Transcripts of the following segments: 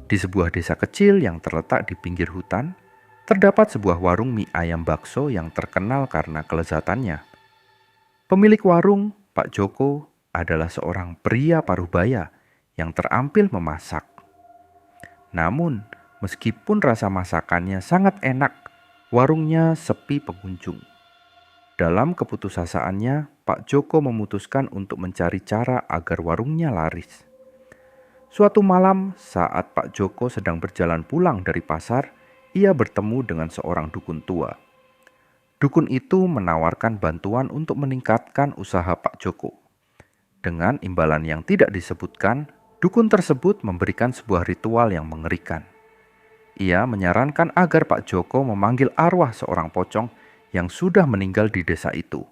Di sebuah desa kecil yang terletak di pinggir hutan, terdapat sebuah warung mie ayam bakso yang terkenal karena kelezatannya. Pemilik warung, Pak Joko, adalah seorang pria parubaya yang terampil memasak. Namun, meskipun rasa masakannya sangat enak, warungnya sepi pengunjung. Dalam keputusasaannya, Pak Joko memutuskan untuk mencari cara agar warungnya laris. Suatu malam, saat Pak Joko sedang berjalan pulang dari pasar, ia bertemu dengan seorang dukun tua. Dukun itu menawarkan bantuan untuk meningkatkan usaha Pak Joko. Dengan imbalan yang tidak disebutkan, dukun tersebut memberikan sebuah ritual yang mengerikan. Ia menyarankan agar Pak Joko memanggil arwah seorang pocong yang sudah meninggal di desa itu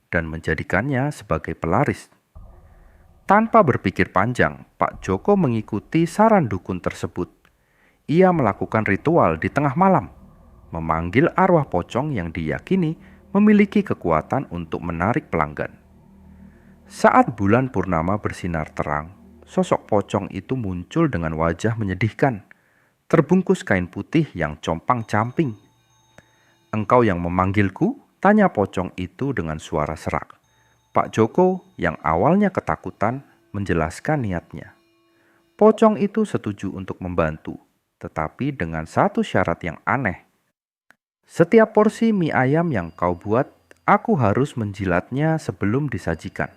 dan menjadikannya sebagai pelaris. Tanpa berpikir panjang, Pak Joko mengikuti saran dukun tersebut. Ia melakukan ritual di tengah malam, memanggil arwah pocong yang diyakini memiliki kekuatan untuk menarik pelanggan. Saat bulan purnama bersinar terang, sosok pocong itu muncul dengan wajah menyedihkan, terbungkus kain putih yang compang-camping. "Engkau yang memanggilku?" tanya pocong itu dengan suara serak. Pak Joko yang awalnya ketakutan menjelaskan niatnya. Pocong itu setuju untuk membantu, tetapi dengan satu syarat yang aneh. "Setiap porsi mie ayam yang kau buat, aku harus menjilatnya sebelum disajikan."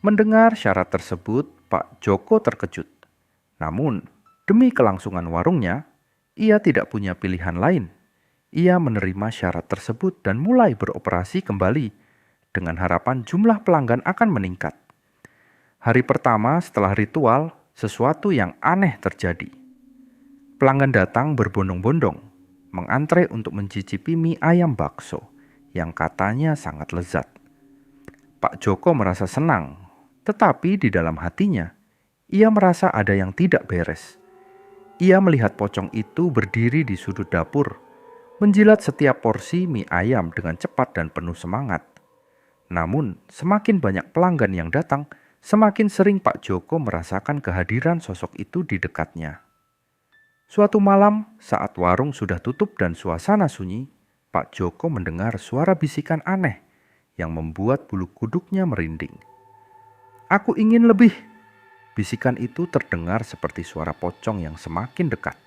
Mendengar syarat tersebut, Pak Joko terkejut. Namun, demi kelangsungan warungnya, ia tidak punya pilihan lain. Ia menerima syarat tersebut dan mulai beroperasi kembali dengan harapan jumlah pelanggan akan meningkat. Hari pertama setelah ritual, sesuatu yang aneh terjadi. Pelanggan datang berbondong-bondong, mengantre untuk mencicipi mie ayam bakso yang katanya sangat lezat. Pak Joko merasa senang, tetapi di dalam hatinya, ia merasa ada yang tidak beres. Ia melihat pocong itu berdiri di sudut dapur, menjilat setiap porsi mie ayam dengan cepat dan penuh semangat. Namun, semakin banyak pelanggan yang datang, semakin sering Pak Joko merasakan kehadiran sosok itu di dekatnya. Suatu malam, saat warung sudah tutup dan suasana sunyi, Pak Joko mendengar suara bisikan aneh yang membuat bulu kuduknya merinding. "Aku ingin lebih." Bisikan itu terdengar seperti suara pocong yang semakin dekat.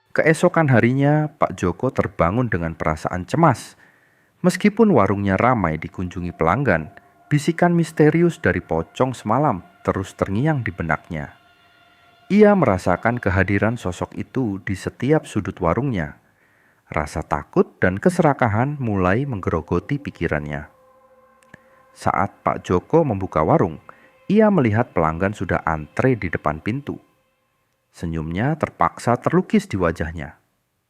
Keesokan harinya, Pak Joko terbangun dengan perasaan cemas. Meskipun warungnya ramai dikunjungi pelanggan, bisikan misterius dari pocong semalam terus terngiang di benaknya. Ia merasakan kehadiran sosok itu di setiap sudut warungnya. Rasa takut dan keserakahan mulai menggerogoti pikirannya. Saat Pak Joko membuka warung, ia melihat pelanggan sudah antre di depan pintu. Senyumnya terpaksa terlukis di wajahnya,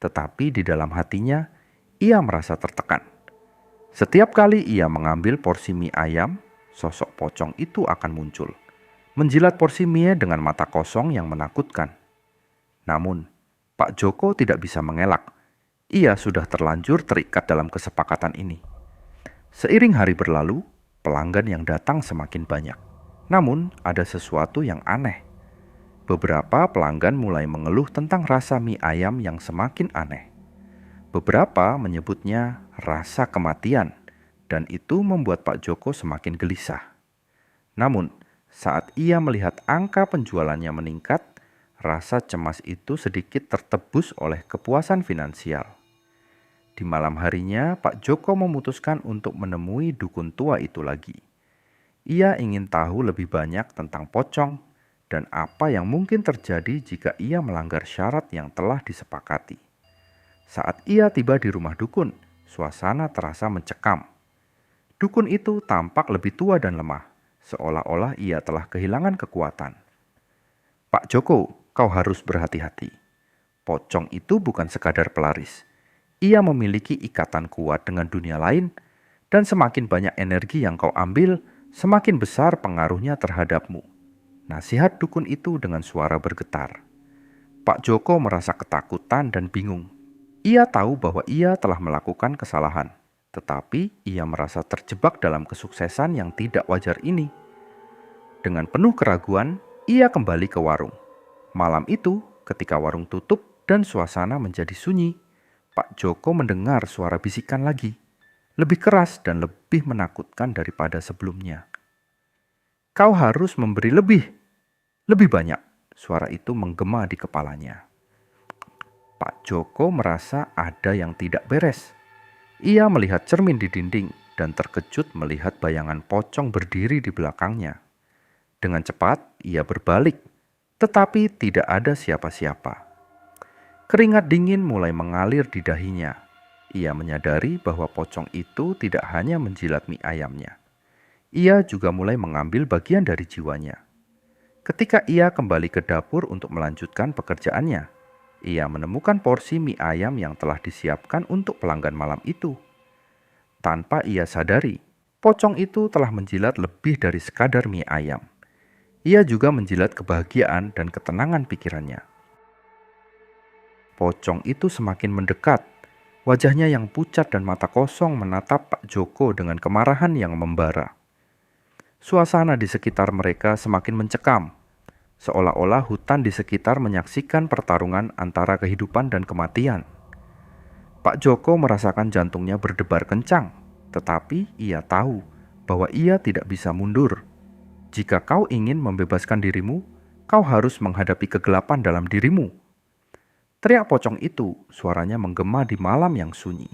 tetapi di dalam hatinya ia merasa tertekan. Setiap kali ia mengambil porsi mie ayam, sosok pocong itu akan muncul, menjilat porsi mie dengan mata kosong yang menakutkan. Namun, Pak Joko tidak bisa mengelak. Ia sudah terlanjur terikat dalam kesepakatan ini. Seiring hari berlalu, pelanggan yang datang semakin banyak. Namun, ada sesuatu yang aneh. Beberapa pelanggan mulai mengeluh tentang rasa mie ayam yang semakin aneh. Beberapa menyebutnya rasa kematian, dan itu membuat Pak Joko semakin gelisah. Namun, saat ia melihat angka penjualannya meningkat, rasa cemas itu sedikit tertebus oleh kepuasan finansial. Di malam harinya, Pak Joko memutuskan untuk menemui dukun tua itu lagi. Ia ingin tahu lebih banyak tentang pocong dan apa yang mungkin terjadi jika ia melanggar syarat yang telah disepakati. Saat ia tiba di rumah dukun, suasana terasa mencekam. Dukun itu tampak lebih tua dan lemah, seolah-olah ia telah kehilangan kekuatan. "Pak Joko, kau harus berhati-hati. Pocong itu bukan sekadar pelaris. Ia memiliki ikatan kuat dengan dunia lain, dan semakin banyak energi yang kau ambil, semakin besar pengaruhnya terhadapmu." Nasihat dukun itu dengan suara bergetar. Pak Joko merasa ketakutan dan bingung. Ia tahu bahwa ia telah melakukan kesalahan, tetapi ia merasa terjebak dalam kesuksesan yang tidak wajar ini. Dengan penuh keraguan, ia kembali ke warung. Malam itu, Ketika warung tutup dan suasana menjadi sunyi, Pak Joko mendengar suara bisikan lagi, lebih keras dan lebih menakutkan daripada sebelumnya. "Kau harus memberi lebih banyak," suara itu menggema di kepalanya. Pak Joko merasa ada yang tidak beres. Ia melihat cermin di dinding dan terkejut melihat bayangan pocong berdiri di belakangnya. Dengan cepat, ia berbalik, tetapi tidak ada siapa-siapa. Keringat dingin mulai mengalir di dahinya. Ia menyadari bahwa pocong itu tidak hanya menjilat mie ayamnya. Ia juga mulai mengambil bagian dari jiwanya. Ketika ia kembali ke dapur untuk melanjutkan pekerjaannya, ia menemukan porsi mie ayam yang telah disiapkan untuk pelanggan malam itu. Tanpa ia sadari, pocong itu telah menjilat lebih dari sekadar mie ayam. Ia juga menjilat kebahagiaan dan ketenangan pikirannya. Pocong itu semakin mendekat. Wajahnya yang pucat dan mata kosong menatap Pak Joko dengan kemarahan yang membara. Suasana di sekitar mereka semakin mencekam, seolah-olah hutan di sekitar menyaksikan pertarungan antara kehidupan dan kematian. Pak Joko merasakan jantungnya berdebar kencang, tetapi ia tahu bahwa ia tidak bisa mundur. Jika kau ingin membebaskan dirimu, kau harus menghadapi kegelapan dalam dirimu. Teriak pocong itu, suaranya menggema di malam yang sunyi.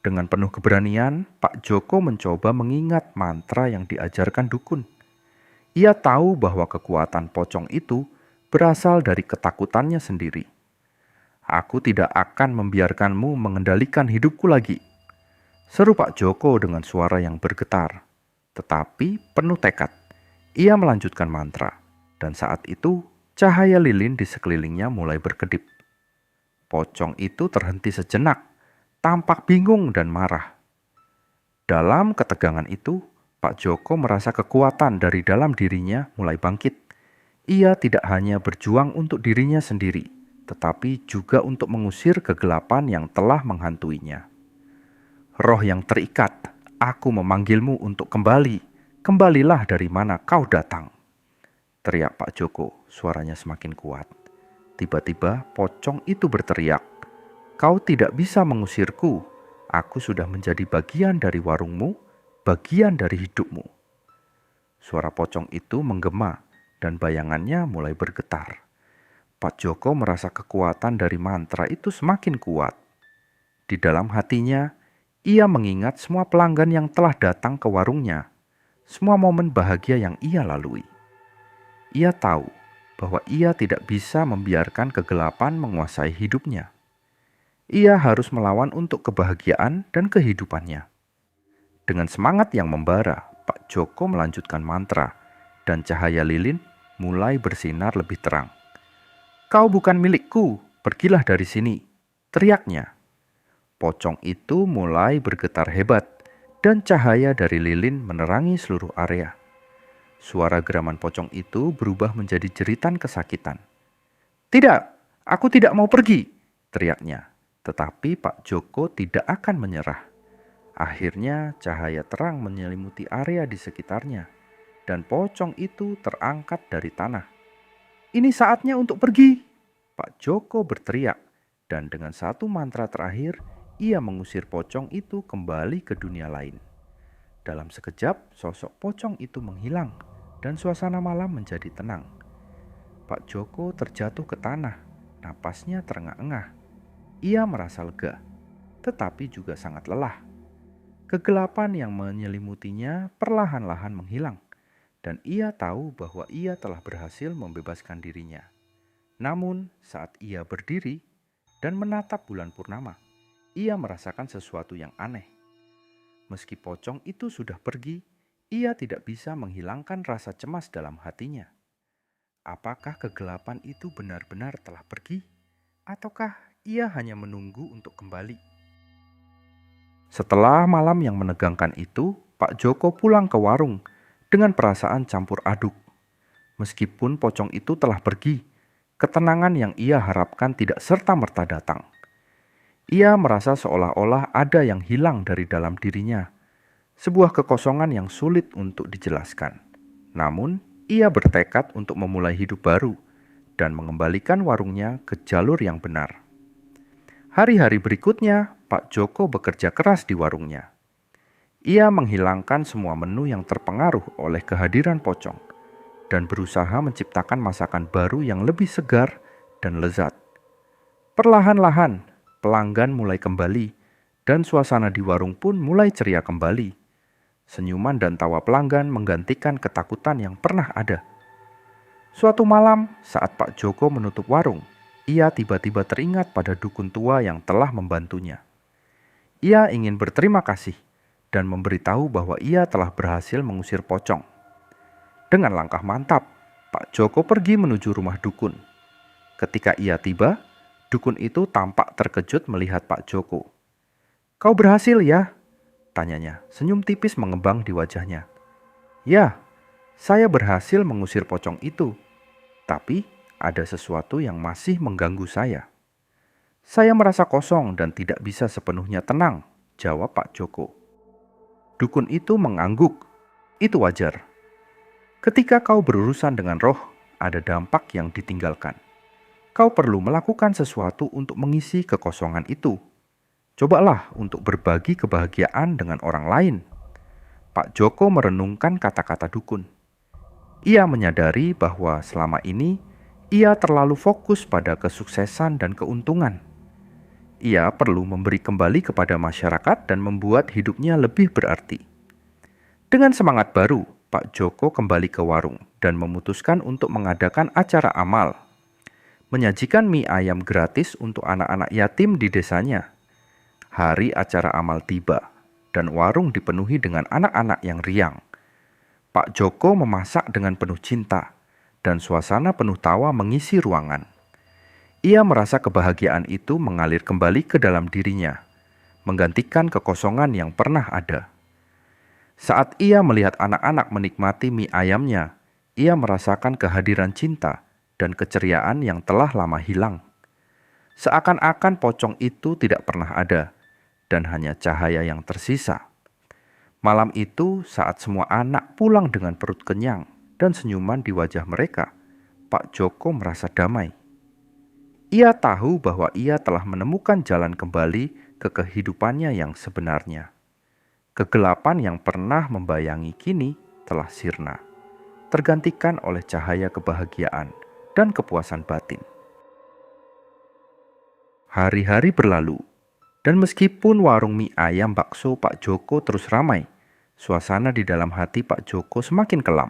Dengan penuh keberanian, Pak Joko mencoba mengingat mantra yang diajarkan dukun. Ia tahu bahwa kekuatan pocong itu berasal dari ketakutannya sendiri. "Aku tidak akan membiarkanmu mengendalikan hidupku lagi," seru Pak Joko dengan suara yang bergetar, tetapi penuh tekad. Ia melanjutkan mantra, dan saat itu cahaya lilin di sekelilingnya mulai berkedip. Pocong itu terhenti sejenak, tampak bingung dan marah. Dalam ketegangan itu, Pak Joko merasa kekuatan dari dalam dirinya mulai bangkit. Ia tidak hanya berjuang untuk dirinya sendiri, tetapi juga untuk mengusir kegelapan yang telah menghantuinya. "Roh yang terikat, aku memanggilmu untuk kembali. Kembalilah dari mana kau datang," teriak Pak Joko, suaranya semakin kuat. Tiba-tiba pocong itu berteriak, "Kau tidak bisa mengusirku. Aku sudah menjadi bagian dari warungmu, bagian dari hidupmu." Suara pocong itu menggema dan bayangannya mulai bergetar. Pak Joko merasa kekuatan dari mantra itu semakin kuat. Di dalam hatinya, ia mengingat semua pelanggan yang telah datang ke warungnya, semua momen bahagia yang ia lalui. Ia tahu bahwa ia tidak bisa membiarkan kegelapan menguasai hidupnya. Ia harus melawan untuk kebahagiaan dan kehidupannya. Dengan semangat yang membara, Pak Joko melanjutkan mantra, dan cahaya lilin mulai bersinar lebih terang. "Kau bukan milikku, pergilah dari sini," teriaknya. Pocong itu mulai bergetar hebat, dan cahaya dari lilin menerangi seluruh area. Suara geraman pocong itu berubah menjadi jeritan kesakitan. "Tidak, aku tidak mau pergi," teriaknya. Tetapi Pak Joko tidak akan menyerah. Akhirnya cahaya terang menyelimuti area di sekitarnya, dan pocong itu terangkat dari tanah. "Ini saatnya untuk pergi," Pak Joko berteriak, dan dengan satu mantra terakhir, ia mengusir pocong itu kembali ke dunia lain. Dalam sekejap, sosok pocong itu menghilang, dan suasana malam menjadi tenang. Pak Joko terjatuh ke tanah, napasnya terengah-engah. Ia merasa lega, tetapi juga sangat lelah. Kegelapan yang menyelimutinya perlahan-lahan menghilang, dan ia tahu bahwa ia telah berhasil membebaskan dirinya. Namun, saat ia berdiri dan menatap bulan purnama, ia merasakan sesuatu yang aneh. Meski pocong itu sudah pergi, ia tidak bisa menghilangkan rasa cemas dalam hatinya. Apakah kegelapan itu benar-benar telah pergi? Ataukah ia hanya menunggu untuk kembali? Setelah malam yang menegangkan itu, Pak Joko pulang ke warung dengan perasaan campur aduk. Meskipun pocong itu telah pergi, ketenangan yang ia harapkan tidak serta-merta datang. Ia merasa seolah-olah ada yang hilang dari dalam dirinya, sebuah kekosongan yang sulit untuk dijelaskan. Namun, ia bertekad untuk memulai hidup baru dan mengembalikan warungnya ke jalur yang benar. Hari-hari berikutnya, Pak Joko bekerja keras di warungnya. Ia menghilangkan semua menu yang terpengaruh oleh kehadiran pocong dan berusaha menciptakan masakan baru yang lebih segar dan lezat. Perlahan-lahan, pelanggan mulai kembali dan suasana di warung pun mulai ceria kembali. Senyuman dan tawa pelanggan menggantikan ketakutan yang pernah ada. Suatu malam, saat Pak Joko menutup warung, ia tiba-tiba teringat pada dukun tua yang telah membantunya. Ia ingin berterima kasih dan memberitahu bahwa ia telah berhasil mengusir pocong. Dengan langkah mantap, Pak Joko pergi menuju rumah dukun. Ketika ia tiba, dukun itu tampak terkejut melihat Pak Joko. "Kau berhasil ya?" tanyanya, senyum tipis mengembang di wajahnya. "Ya, saya berhasil mengusir pocong itu. Tapi ada sesuatu yang masih mengganggu saya. Saya merasa kosong dan tidak bisa sepenuhnya tenang," jawab Pak Joko. Dukun itu mengangguk. "Itu wajar. Ketika kau berurusan dengan roh, ada dampak yang ditinggalkan. Kau perlu melakukan sesuatu untuk mengisi kekosongan itu. Cobalah untuk berbagi kebahagiaan dengan orang lain." Pak Joko merenungkan kata-kata dukun. Ia menyadari bahwa selama ini ia terlalu fokus pada kesuksesan dan keuntungan. Ia perlu memberi kembali kepada masyarakat dan membuat hidupnya lebih berarti. Dengan semangat baru, Pak Joko kembali ke warung dan memutuskan untuk mengadakan acara amal. Menyajikan mie ayam gratis untuk anak-anak yatim di desanya. Hari acara amal tiba, dan warung dipenuhi dengan anak-anak yang riang. Pak Joko memasak dengan penuh cinta, dan suasana penuh tawa mengisi ruangan. Ia merasa kebahagiaan itu mengalir kembali ke dalam dirinya, menggantikan kekosongan yang pernah ada. Saat ia melihat anak-anak menikmati mie ayamnya, ia merasakan kehadiran cinta dan keceriaan yang telah lama hilang. Seakan-akan pocong itu tidak pernah ada, dan hanya cahaya yang tersisa. Malam itu, saat semua anak pulang dengan perut kenyang dan senyuman di wajah mereka, Pak Joko merasa damai. Ia tahu bahwa ia telah menemukan jalan kembali ke kehidupannya yang sebenarnya. Kegelapan yang pernah membayangi kini telah sirna, tergantikan oleh cahaya kebahagiaan dan kepuasan batin. Hari-hari berlalu, dan meskipun warung mie ayam bakso Pak Joko terus ramai, suasana di dalam hati Pak Joko semakin kelam.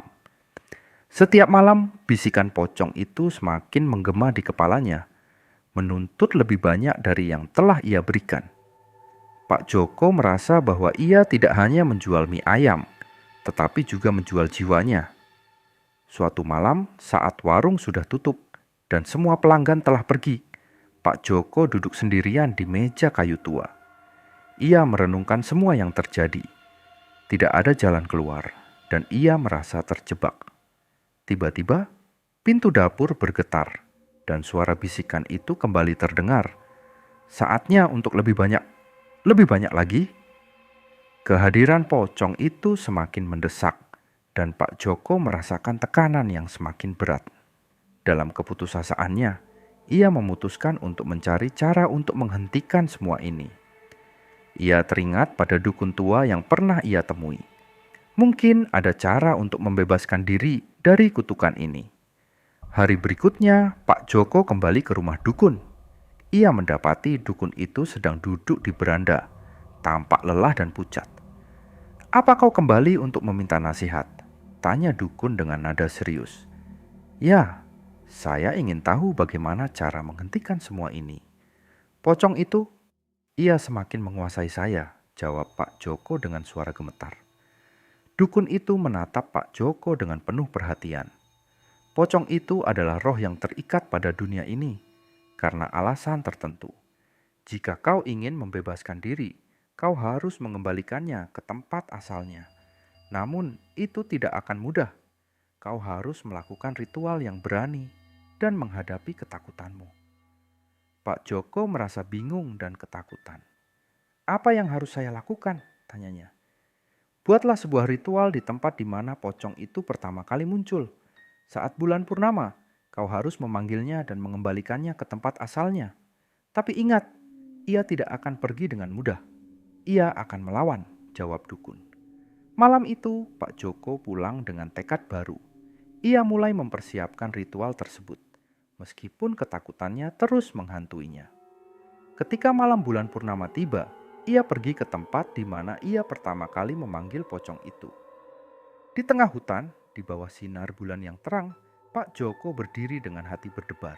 Setiap malam, bisikan pocong itu semakin menggema di kepalanya, menuntut lebih banyak dari yang telah ia berikan. Pak Joko merasa bahwa ia tidak hanya menjual mie ayam, tetapi juga menjual jiwanya. Suatu malam, saat warung sudah tutup dan semua pelanggan telah pergi, Pak Joko duduk sendirian di meja kayu tua. Ia merenungkan semua yang terjadi. Tidak ada jalan keluar, dan ia merasa terjebak. Tiba-tiba, pintu dapur bergetar, dan suara bisikan itu kembali terdengar. Saatnya untuk lebih banyak lagi. Kehadiran pocong itu semakin mendesak, dan Pak Joko merasakan tekanan yang semakin berat. Dalam keputusasaannya, ia memutuskan untuk mencari cara untuk menghentikan semua ini. Ia teringat pada dukun tua yang pernah ia temui. Mungkin ada cara untuk membebaskan diri dari kutukan ini. Hari berikutnya, Pak Joko kembali ke rumah dukun. Ia mendapati dukun itu sedang duduk di beranda, tampak lelah dan pucat. "Apa kau kembali untuk meminta nasihat?" tanya dukun dengan nada serius. "Ya, saya ingin tahu bagaimana cara menghentikan semua ini. Pocong itu, ia semakin menguasai saya," jawab Pak Joko dengan suara gemetar. Dukun itu menatap Pak Joko dengan penuh perhatian. Pocong itu adalah roh yang terikat pada dunia ini karena alasan tertentu. Jika kau ingin membebaskan diri, kau harus mengembalikannya ke tempat asalnya. Namun, itu tidak akan mudah. Kau harus melakukan ritual yang berani dan menghadapi ketakutanmu. Pak Joko merasa bingung dan ketakutan. "Apa yang harus saya lakukan?" tanyanya. "Buatlah sebuah ritual di tempat di mana pocong itu pertama kali muncul, saat bulan purnama, Kau harus memanggilnya dan mengembalikannya ke tempat asalnya. Tapi ingat, ia tidak akan pergi dengan mudah. Ia akan melawan, jawab dukun. Malam itu, Pak Joko pulang dengan tekad baru. Ia mulai mempersiapkan ritual tersebut, meskipun ketakutannya terus menghantuinya. Ketika malam bulan purnama tiba, ia pergi ke tempat di mana ia pertama kali memanggil pocong itu. Di tengah hutan, di bawah sinar bulan yang terang, Pak Joko berdiri dengan hati berdebar.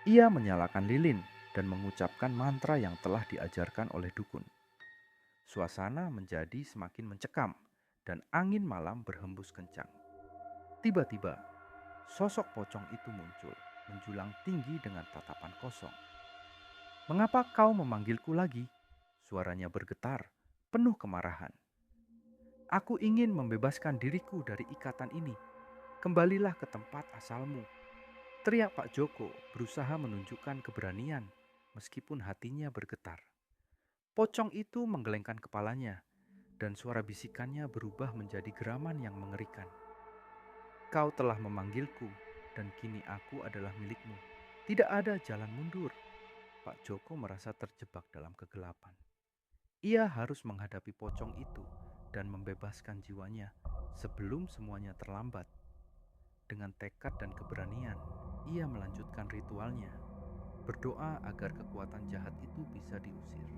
Ia menyalakan lilin dan mengucapkan mantra yang telah diajarkan oleh dukun. Suasana menjadi semakin mencekam dan angin malam berhembus kencang. Tiba-tiba, sosok pocong itu muncul, menjulang tinggi dengan tatapan kosong. "Mengapa kau memanggilku lagi?" Suaranya bergetar, penuh kemarahan. "Aku ingin membebaskan diriku dari ikatan ini. Kembalilah ke tempat asalmu," teriak Pak Joko, berusaha menunjukkan keberanian meskipun hatinya bergetar. Pocong itu menggelengkan kepalanya, dan suara bisikannya berubah menjadi geraman yang mengerikan. "Kau telah memanggilku, dan kini aku adalah milikmu. Tidak ada jalan mundur." Pak Joko merasa terjebak dalam kegelapan. Ia harus menghadapi pocong itu dan membebaskan jiwanya sebelum semuanya terlambat. Dengan tekad dan keberanian, ia melanjutkan ritualnya, berdoa agar kekuatan jahat itu bisa diusir.